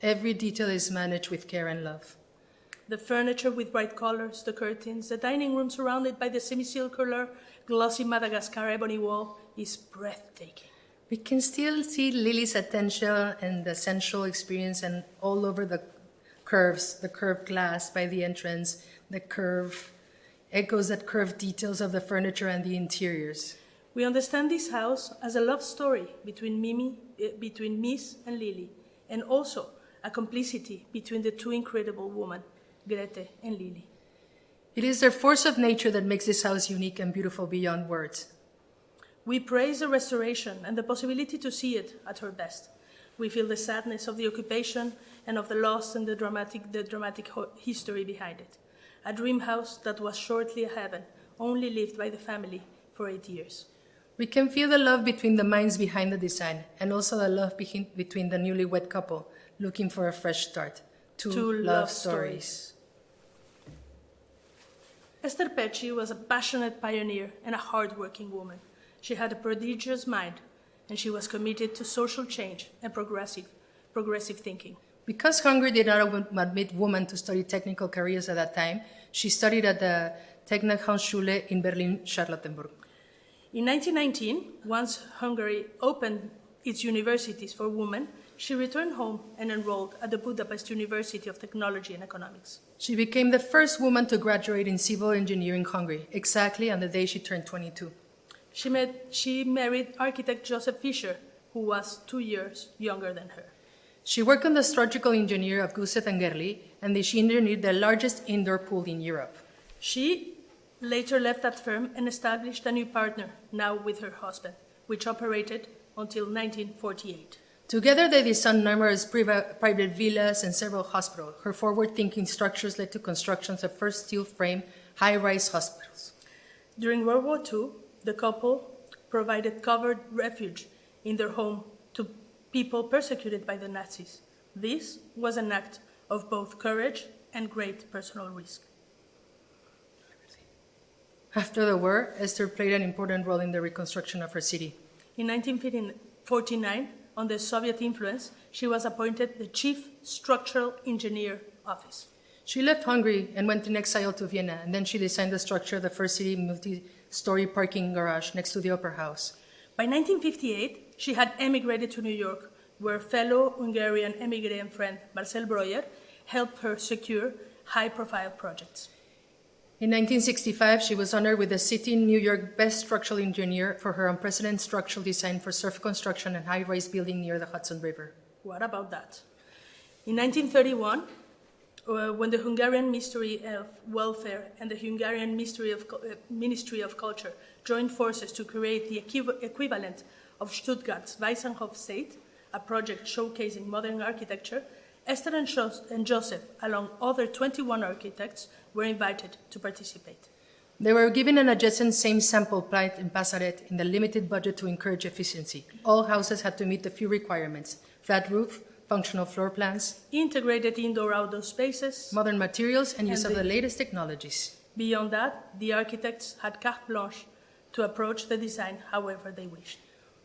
Every detail is managed with care and love. The furniture with bright colors, the curtains, the dining room surrounded by the semicircular, glossy Madagascar ebony wall is breathtaking. We can still see Lily's attention and the sensual experience and all over the curves, the curved glass by the entrance, the curve echoes that curved details of the furniture and the interiors. We understand this house as a love story between Mies and Lili, and also a complicity between the two incredible women, Grete and Lili. It is their force of nature that makes this house unique and beautiful beyond words. We praise the restoration and the possibility to see it at her best. We feel the sadness of the occupation and of the loss and the dramatic history behind it. A dream house that was shortly a heaven, only lived by the family for 8 years. We can feel the love between the minds behind the design and also the love between the newlywed couple looking for a fresh start. Two love stories. Esther Pecci was a passionate pioneer and a hard-working woman. She had a prodigious mind, and she was committed to social change and progressive thinking. Because Hungary did not admit women to study technical careers at that time, she studied at the Technikhochschule in Berlin-Charlottenburg. In 1919, once Hungary opened its universities for women, she returned home and enrolled at the Budapest University of Technology and Economics. She became the first woman to graduate in civil engineering in Hungary, exactly on the day she turned 22. She married architect Joseph Fischer, who was 2 years younger than her. She worked on the structural engineer of Gusset and Gerli, and she engineered the largest indoor pool in Europe. She later left that firm and established a new partner, now with her husband, which operated until 1948. Together, they designed numerous private villas and several hospitals. Her forward-thinking structures led to constructions of first steel-frame, high-rise hospitals. During World War II, the couple provided covered refuge in their home to people persecuted by the Nazis. This was an act of both courage and great personal risk. After the war, Esther played an important role in the reconstruction of her city. In 1949, under Soviet influence, she was appointed the Chief Structural Engineer Office. She left Hungary and went in exile to Vienna, and then she designed the structure of the first city multi-story parking garage next to the Opera House. By 1958, she had emigrated to New York, where fellow Hungarian emigrant friend Marcel Breuer helped her secure high-profile projects. In 1965, she was honored with the City New York Best Structural Engineer for her unprecedented structural design for surf construction and high-rise building near the Hudson River. What about that? In 1931, when the Hungarian Ministry of Welfare and the Hungarian Ministry of Culture joined forces to create the equivalent of Stuttgart's Weissenhof State, a project showcasing modern architecture, Esther and Joseph, along other 21 architects, were invited to participate. They were given an adjacent same sample plot in Passaret in the limited budget to encourage efficiency. All houses had to meet the few requirements: flat roof, functional floor plans, Integrated indoor-outdoor spaces. modern materials, and use And of the latest technologies. Beyond that, the architects had carte blanche to approach the design however they wished.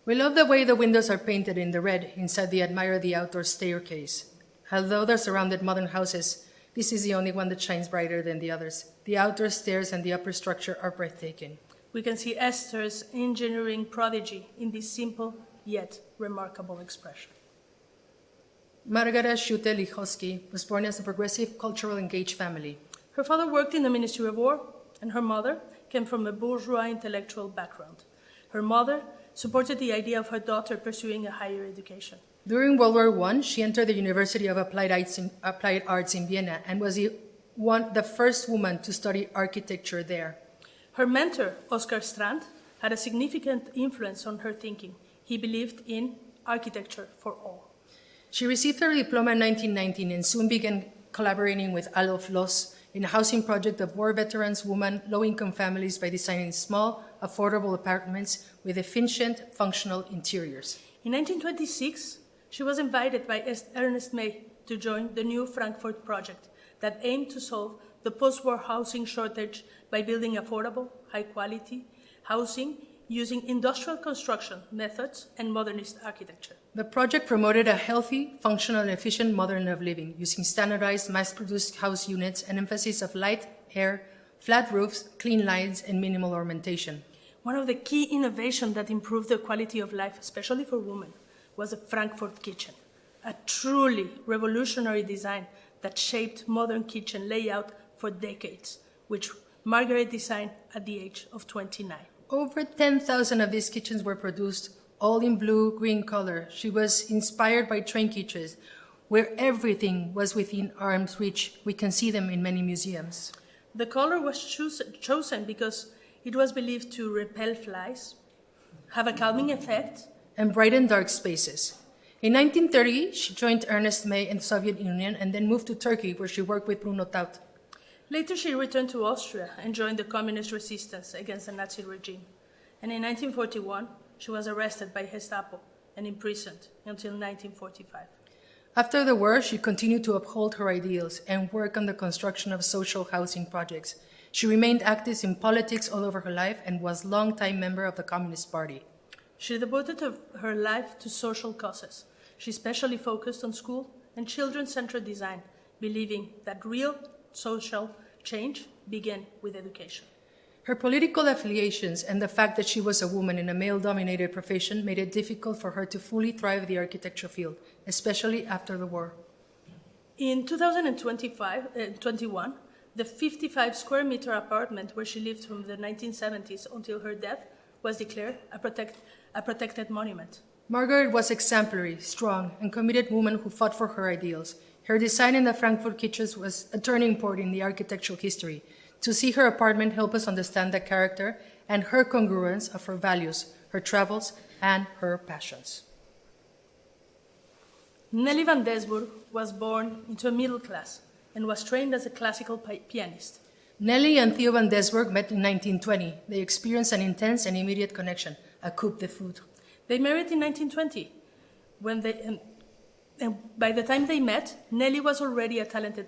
We love the way the windows are painted in the red inside the Admire the Outdoor staircase. Although they're surrounded modern houses, this is the only one that shines brighter than the others. The outdoor stairs and the upper structure are breathtaking. We can see Esther's engineering prodigy in this simple yet remarkable expression. Margaret Schutte-Lichowski was born as a progressive, cultural engaged family. Her father worked in the Ministry of War, and her mother came from a bourgeois intellectual background. Her mother supported the idea of her daughter pursuing a higher education. During World War I, she entered the University of Applied Arts in Vienna and was the first woman to study architecture there. Her mentor, Oskar Strand, had a significant influence on her thinking. He believed in architecture for all. She received her diploma in 1919 and soon began collaborating with Adolf Loos in a housing project of war veterans, women, low-income families by designing small, affordable apartments with efficient, functional interiors. In 1926, she was invited by Ernest May to join the new Frankfurt project that aimed to solve the post-war housing shortage by building affordable, high-quality housing using industrial construction methods and modernist architecture. The project promoted a healthy, functional, and efficient modern way of living using standardized, mass-produced house units and emphasis of light, air, flat roofs, clean lines, and minimal ornamentation. One of the key innovations that improved the quality of life, especially for women, was the Frankfurt kitchen, a truly revolutionary design that shaped modern kitchen layout for decades, which Margaret designed at the age of 29. Over 10,000 of these kitchens were produced, all in blue-green color. She was inspired by train kitchens, where everything was within arm's reach. We can see them in many museums. The color was chosen because it was believed to repel flies, have a calming effect, and brighten dark spaces. In 1930, she joined Ernest May in the Soviet Union and then moved to Turkey, where she worked with Bruno Taut. Later, she returned to Austria and joined the communist resistance against the Nazi regime. And in 1941, she was arrested by Gestapo and imprisoned until 1945. After the war, she continued to uphold her ideals and work on the construction of social housing projects. She remained active in politics all over her life and was a long-time member of the Communist Party. She devoted her life to social causes. She especially focused on school and children-centered design, believing that real social change began with education. Her political affiliations and the fact that she was a woman in a male-dominated profession made it difficult for her to fully thrive in the architecture field, especially after the war. In 2021, the 55 square meter apartment where she lived from the 1970s until her death was declared a protected monument. Margaret was exemplary, strong, and committed woman who fought for her ideals. Her design in the Frankfurt kitchens was a turning point in the architectural history. To see her apartment help us understand the character and her congruence of her values, her travels, and her passions. Nelly van Desburg was born into a middle class and was trained as a classical pianist. Nelly and Theo van Desburg met in 1920. They experienced an intense and immediate connection, a coup de foudre. They married in 1920. And by the time they met, Nelly was already a talented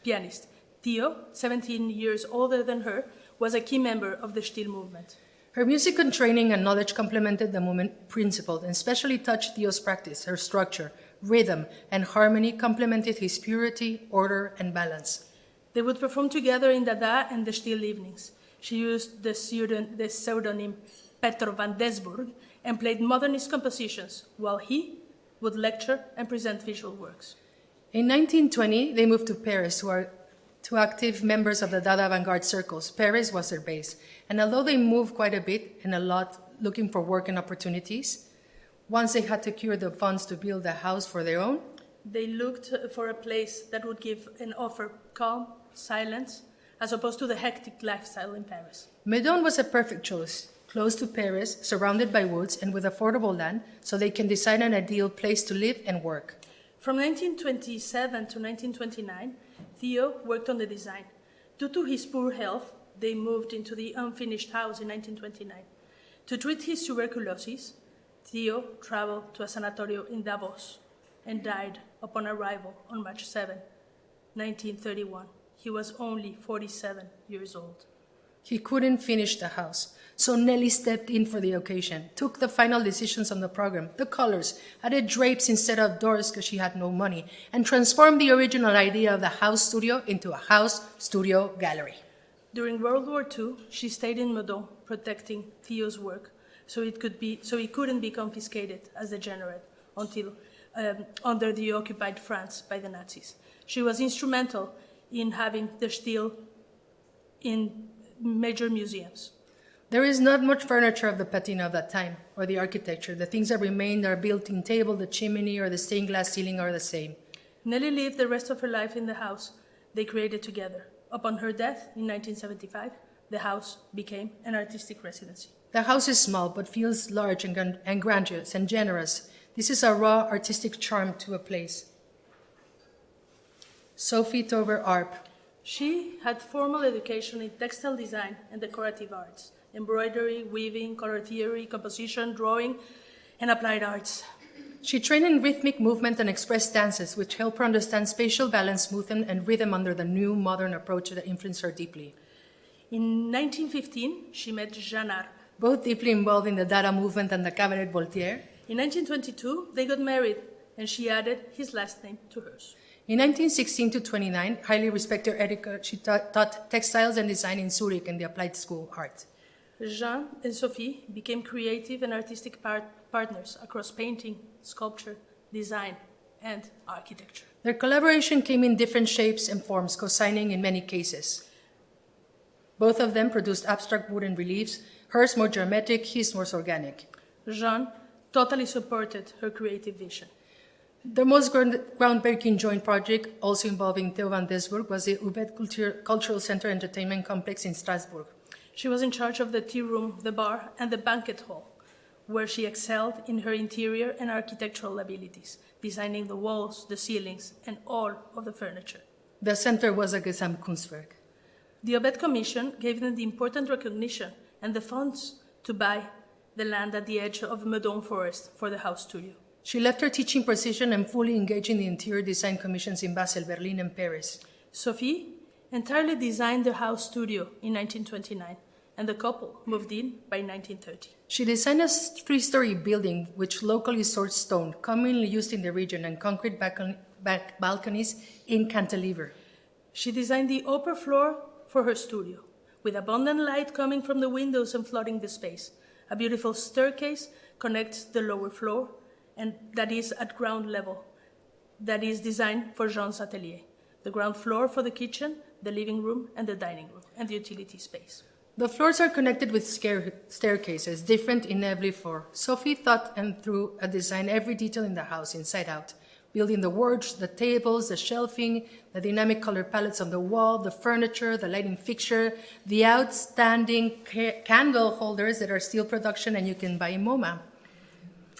pianist. Theo, 17 years older than her, was a key member of the Stil movement. Her musical training and knowledge complemented the movement principle and especially touched Theo's practice. Her structure, rhythm, and harmony complemented his purity, order, and balance. They would perform together in Dada and the Stil evenings. She used the pseudonym Petro van Desburg and played modernist compositions, while he would lecture and present visual works. In 1920, they moved to Paris, who are two active members of the Dada avant-garde circles. Paris was their base. And although they moved quite a bit and a lot looking for work and opportunities, once they had secured the funds to build a house for their own, they looked for a place that would give and offer calm, silence, as opposed to the hectic lifestyle in Paris. Meudon was a perfect choice, close to Paris, surrounded by woods and with affordable land, so they can design an ideal place to live and work. From 1927 to 1929, Theo worked on the design. Due to his poor health, they moved into the unfinished house in 1929. To treat his tuberculosis, Theo traveled to a sanatorium in Davos and died upon arrival on March 7, 1931. He was only 47 years old. He couldn't finish the house, so Nelly stepped in for the occasion, took the final decisions on the program, the colors, added drapes instead of doors because she had no money, and transformed the original idea of the house studio into a house studio gallery. During World War II, she stayed in Meudon, protecting Theo's work, so it couldn't be confiscated as degenerate until under the occupied France by the Nazis. She was instrumental in having the Stil in major museums. There is not much furniture of the patina of that time, or the architecture. The things that remained are built-in table, the chimney, or the stained glass ceiling are the same. Nelly lived the rest of her life in the house they created together. Upon her death in 1975, the house became an artistic residency. The house is small, but feels large and grandiose and generous. This is a raw artistic charm to a place. Sophie Tober-Arp. She had formal education in textile design and decorative arts, embroidery, weaving, color theory, composition, drawing, and applied arts. She trained in rhythmic movement and expressed dances, which helped her understand spatial balance, movement, and rhythm under the new modern approach that influenced her deeply. In 1915, she met Jean Arp. Both deeply involved in the Dada movement and the Cabaret Voltaire. In 1922, they got married, and she added his last name to hers. In 1916 to 29, highly respected Erika, she taught textiles and design in Zurich in the Applied School of Art. Jean and Sophie became creative and artistic partners across painting, sculpture, design, and architecture. Their collaboration came in different shapes and forms, co-signing in many cases. Both of them produced abstract wooden reliefs, hers more geometric, his more organic. Jean totally supported her creative vision. The most groundbreaking joint project, also involving Theo van Desburg, was the Ubet Cultural Center Entertainment Complex in Strasbourg. She was in charge of the tea room, the bar, and the banquet hall, where she excelled in her interior and architectural abilities, designing the walls, the ceilings, and all of the furniture. The center was a Gesamtkunstwerk. The Ubet Commission gave them the important recognition and the funds to buy the land at the edge of Meudon Forest for the house studio. She left her teaching position and fully engaged in the interior design commissions in Basel, Berlin, and Paris. Sophie entirely designed the house studio in 1929, and the couple moved in by 1930. She designed a 3-story building which locally sourced stone, commonly used in the region, and concrete balconies in cantilever. She designed the upper floor for her studio, with abundant light coming from the windows and flooding the space. A beautiful staircase connects the lower floor, and that is at ground level. That is designed for Jean's atelier. The ground floor for the kitchen, the living room, and the dining room, and the utility space. The floors are connected with staircases, different in every floor. Sophie thought and through a design every detail in the house, inside out, building the works, the tables, the shelving, the dynamic color palettes on the wall, the furniture, the lighting fixture, the outstanding candle holders that are still production and you can buy in MoMA.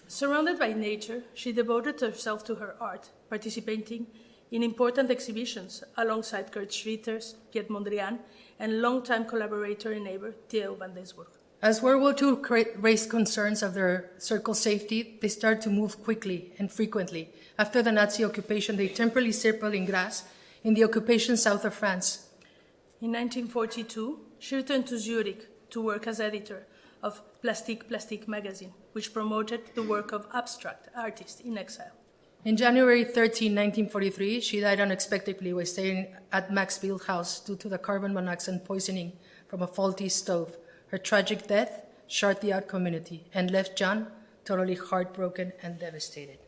Surrounded by nature, she devoted herself to her art, participating in important exhibitions alongside Kurt Schwitters, Piet Mondrian, and longtime collaborator and neighbor Theo van Densburg. As World War II raised concerns of their circle safety, they started to move quickly and frequently. After the Nazi occupation, they temporarily settled in Grasse, in the occupation south of France. In 1942, she returned to Zurich to work as editor of Plastique magazine, which promoted the work of abstract artists in exile. In January 13, 1943, she died unexpectedly while staying at Maxville House due to the carbon monoxide poisoning from a faulty stove. Her tragic death shocked the art community and left John totally heartbroken and devastated.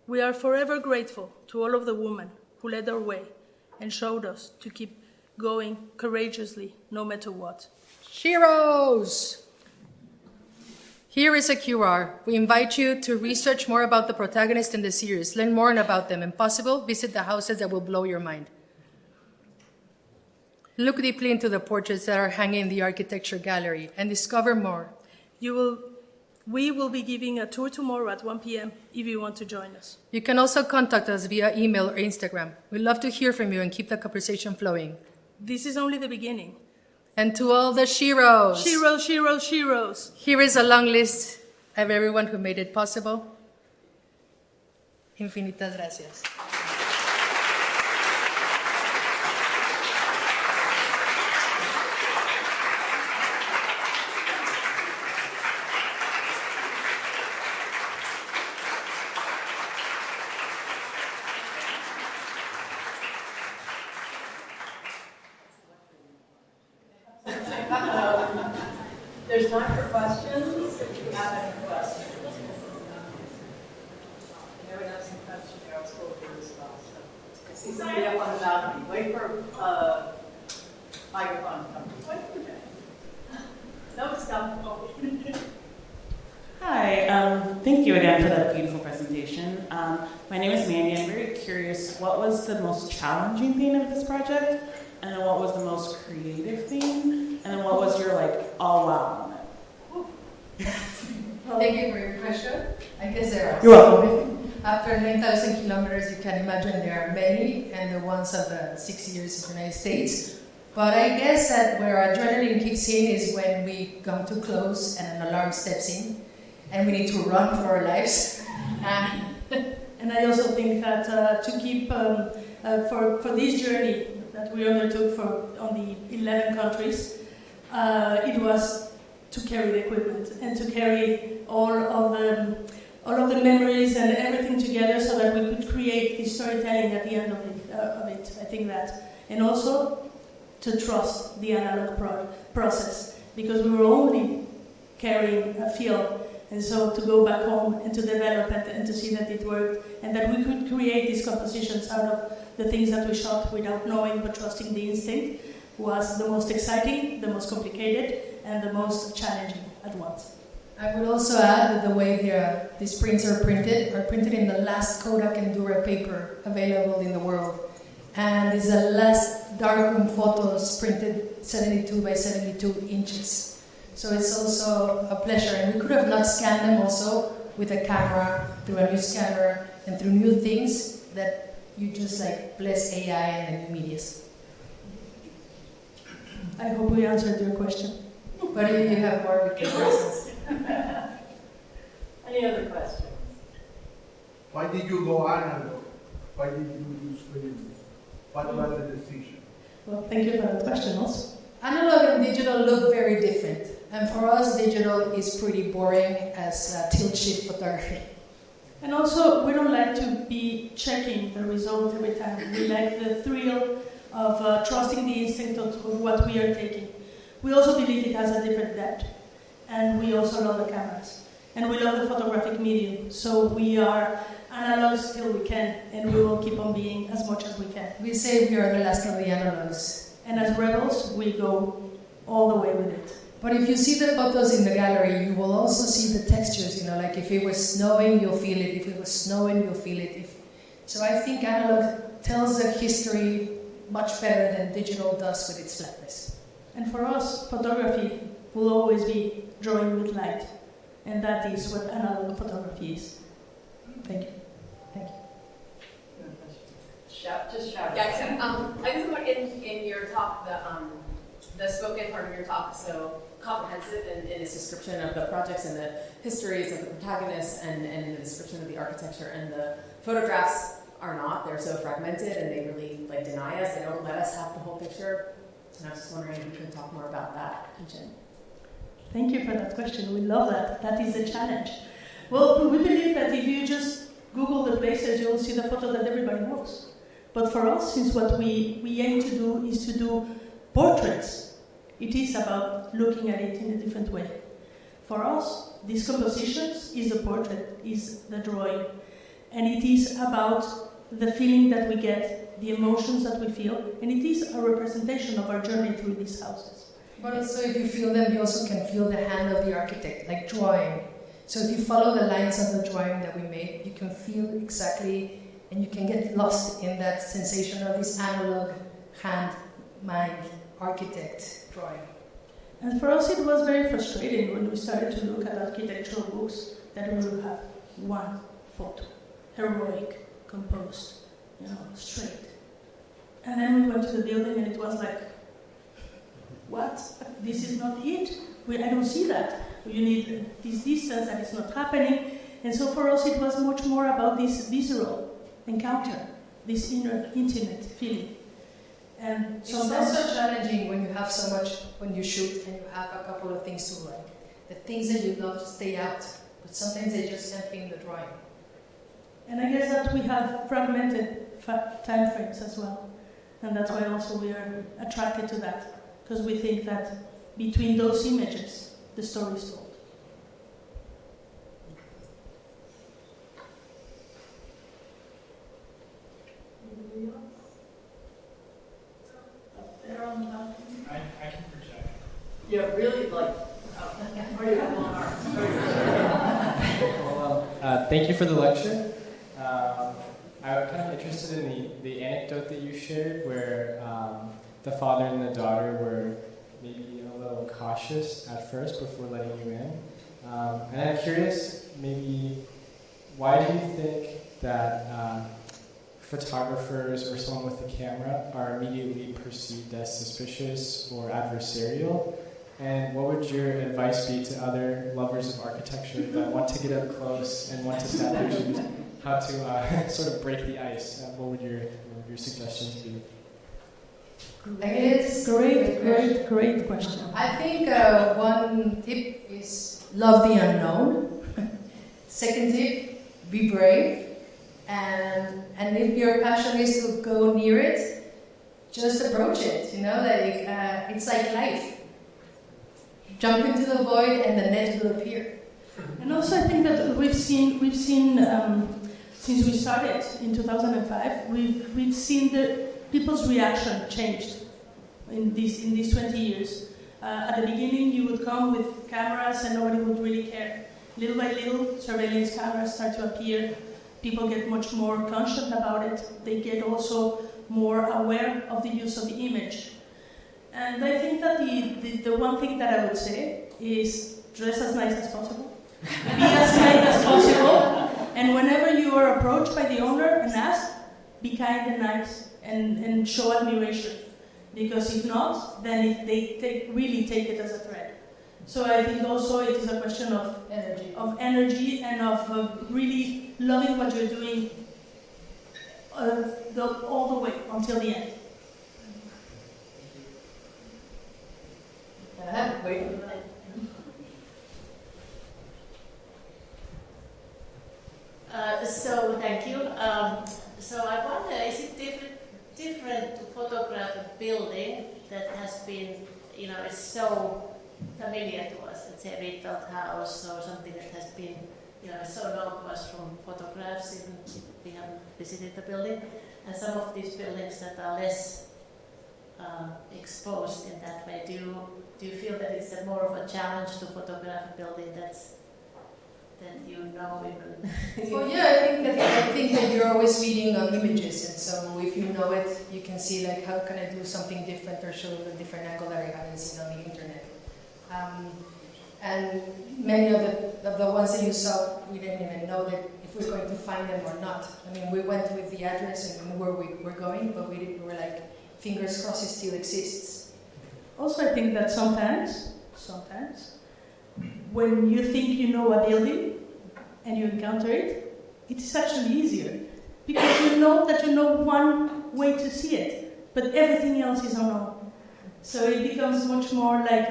We are forever grateful to all of the women who led our way and showed us to keep going courageously, no matter what. Heroes! Here is a QR. We invite you to research more about the protagonists in the series, learn more about them, and possible, visit the houses that will blow your mind. Look deeply into the portraits that are hanging in the architecture gallery and discover more. We will be giving a tour tomorrow at 1 p.m. if you want to join us. You can also contact us via email or Instagram. We'd love to hear from you and keep the conversation flowing. This is only the beginning. And to all the Sheroes. Sheroes. Here is a long list of everyone who made it possible. Infinitas gracias. There's time for questions, if you have any questions. I know we have some questions here, I was told here as well. So I see somebody up on the balcony. Wait for microphone to come. Wait for that. No, it's coming. Hi, thank you again for that beautiful presentation. My name is Mandy. I'm very curious, what was the most challenging thing of this project? And then what was the most creative thing? And then what was your, oh wow moment? Thank you for your question. I guess there are. You're welcome. After 9,000 kilometers, you can imagine there are many, and the ones of the 6 years in the United States. But I guess that where adrenaline kicks in is when we come too close and an alarm steps in, and we need to run for our lives. And I also think that to keep, for this journey that we undertook on the 11 countries, it was to carry the equipment and to carry all of the memories and everything together so that we could create the storytelling at the end of it. I think that. And also to trust the analog process, because we were only carrying a feel. And so to go back home and to develop it and to see that it worked and that we could create these compositions out of the things that we shot without knowing but trusting the instinct was the most exciting, the most complicated, and the most challenging at once. I would also add that the way these prints are printed in the last Kodak Endura paper available in the world. And it's the last darkroom photos printed 72 by 72 inches. So it's also a pleasure. And we could have not scanned them also with a camera, through a new scanner, and through new things that you just bless AI and the new medias. I hope we answered your question. But if you have more, we can questions. Any other questions? Why did you go analog? Why did you use film? What was the decision? Well, thank you for that question also. Analog and digital look very different. And for us, digital is pretty boring as tilt-shift photography. And also, we don't like to be checking the result every time. We like the thrill of trusting the instinct of what we are taking. We also believe it has a different depth. And we also love the cameras. And we love the photographic medium. So we are analog till we can, and we will keep on being as much as we can. We say we are the last of the analogs. And as rebels, we go all the way with it. But if you see the photos in the gallery, you will also see the textures, if it was snowing, you'll feel it. If it was snowing, you'll feel it. So I think analog tells the history much better than digital does with its flatness. And for us, photography will always be drawing with light. And that is what analog photography is. Thank you. Thank you. just I guess in your talk, the spoken part of your talk, so comprehensive in its description of the projects and the histories of the protagonists and in the description of the architecture, and the photographs are not. They're so fragmented and they really deny us. They don't let us have the whole picture. And I was just wondering if you could talk more about that, Jen. Thank you for that question. We love that. That is a challenge. Well, we believe that if you just Google the places, you will see the photo that everybody knows. But for us, since what we aim to do is to do portraits, it is about looking at it in a different way. For us, these compositions is the portrait, is the drawing. And it is about the feeling that we get, the emotions that we feel, and it is a representation of our journey through these houses. But also if you feel them, you also can feel the hand of the architect, like drawing. So if you follow the lines of the drawing that we made, you can feel exactly, and you can get lost in that sensation of this analog hand, mind, architect drawing. And for us it was very frustrating when we started to look at architectural books that we would have one photo, heroic, composed, straight. And then we went to the building and it was like, what? This is not it. I don't see that. You need this distance and it's not happening. And so for us it was much more about this visceral encounter, this inner, intimate feeling. And It's also challenging when you have so much, when you shoot and you have a couple of things to write. The things that you love stay out, but sometimes they just can't be in the drawing. And I guess that we have fragmented time frames as well. And that's why also we are attracted to that, because we think that between those images, the story is told. Up there on the balcony. I can project. Yeah, really, or you have long arms. Well, thank you for the lecture. I'm kind of interested in the anecdote that you shared where the father and the daughter were maybe a little cautious at first before letting you in. And I'm curious, maybe, why do you think that photographers or someone with a camera are immediately perceived as suspicious or adversarial? And what would your advice be to other lovers of architecture that want to get up close and want to snap pictures? How to sort of break the ice? What would your suggestions be? Great question. I think one tip is love the unknown. Second tip, be brave. And if your passion is to go near it, just approach it. It's like life. Jump into the void and the net will appear. And also I think that we've seen since we started in 2005, we've seen the people's reaction changed in these 20 years. At the beginning, you would come with cameras and nobody would really care. Little by little, surveillance cameras start to appear. People get much more conscious about it. They get also more aware of the use of the image. And I think that the one thing that I would say is dress as nice as possible. Be as kind as possible. And whenever you are approached by the owner and asked, be kind and nice and show admiration. Because if not, then they really take it as a threat. So I think also it is a question of energy and of really loving what you're doing all the way until the end. So thank you. So I wonder, is it different to photograph a building that has been, is so familiar to us, let's say a rebuilt house or something that has been, so known to us from photographs, even if we haven't visited the building, and some of these buildings that are less exposed in that way. Do you feel that it's more of a challenge to photograph a building that even? Well, yeah, I think that you're always feeding on images, and so if you know it, you can see how can I do something different or show a different angle that I haven't seen on the internet. And many of the ones that you saw, we didn't even know that if we're going to find them or not. I mean, we went with the address and where we were going, but we were like, fingers crossed it still exists. Also, I think that sometimes, when you think you know a building and you encounter it, it is actually easier. Because you know that you know one way to see it, but everything else is unknown. So it becomes much more like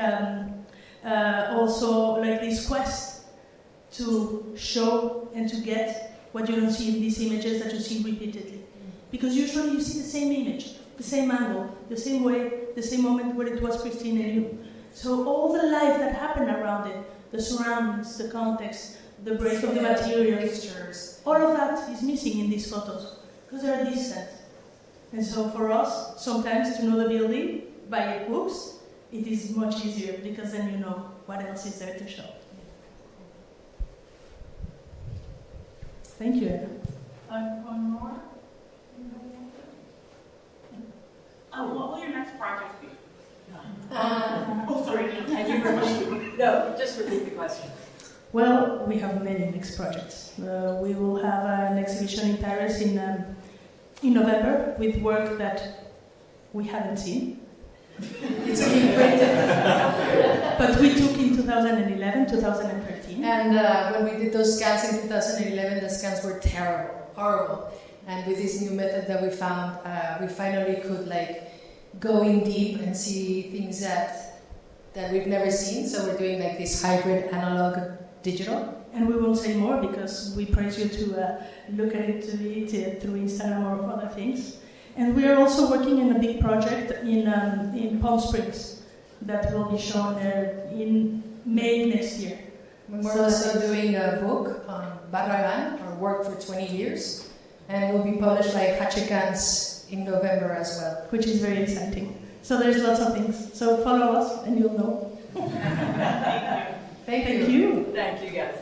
also like this quest to show and to get what you don't see in these images that you see repeatedly. Because usually you see the same image, the same angle, the same way, the same moment where it was pristine and you. So all the life that happened around it, the surroundings, the context, the break of the materials, Pictures. all of that is missing in these photos because they are distant. And so for us, sometimes to know the building by books, it is much easier because then you know what else is there to show. Thank you, Anna. One more? What will your next project be? Sorry. And you repeat, no, just repeat the question. Well, we have many next projects. We will have an exhibition in Paris in November with work that we haven't seen. It's being printed. But we took in 2011, 2013. And when we did those scans in 2011, the scans were terrible, horrible. And with this new method that we found, we finally could like go in deep and see things that we've never seen. So we're doing like this hybrid analog digital. And we won't say more because we praise you to look at it through Instagram or other things. And we are also working in a big project in Palm Springs that will be shown in May next year. We're also doing a book on Barragan, our work for 20 years, and will be published by Hachekans in November as well. Which is very exciting. So there's lots of things. So follow us and you'll know. Thank you. Thank you. Thank you, guys.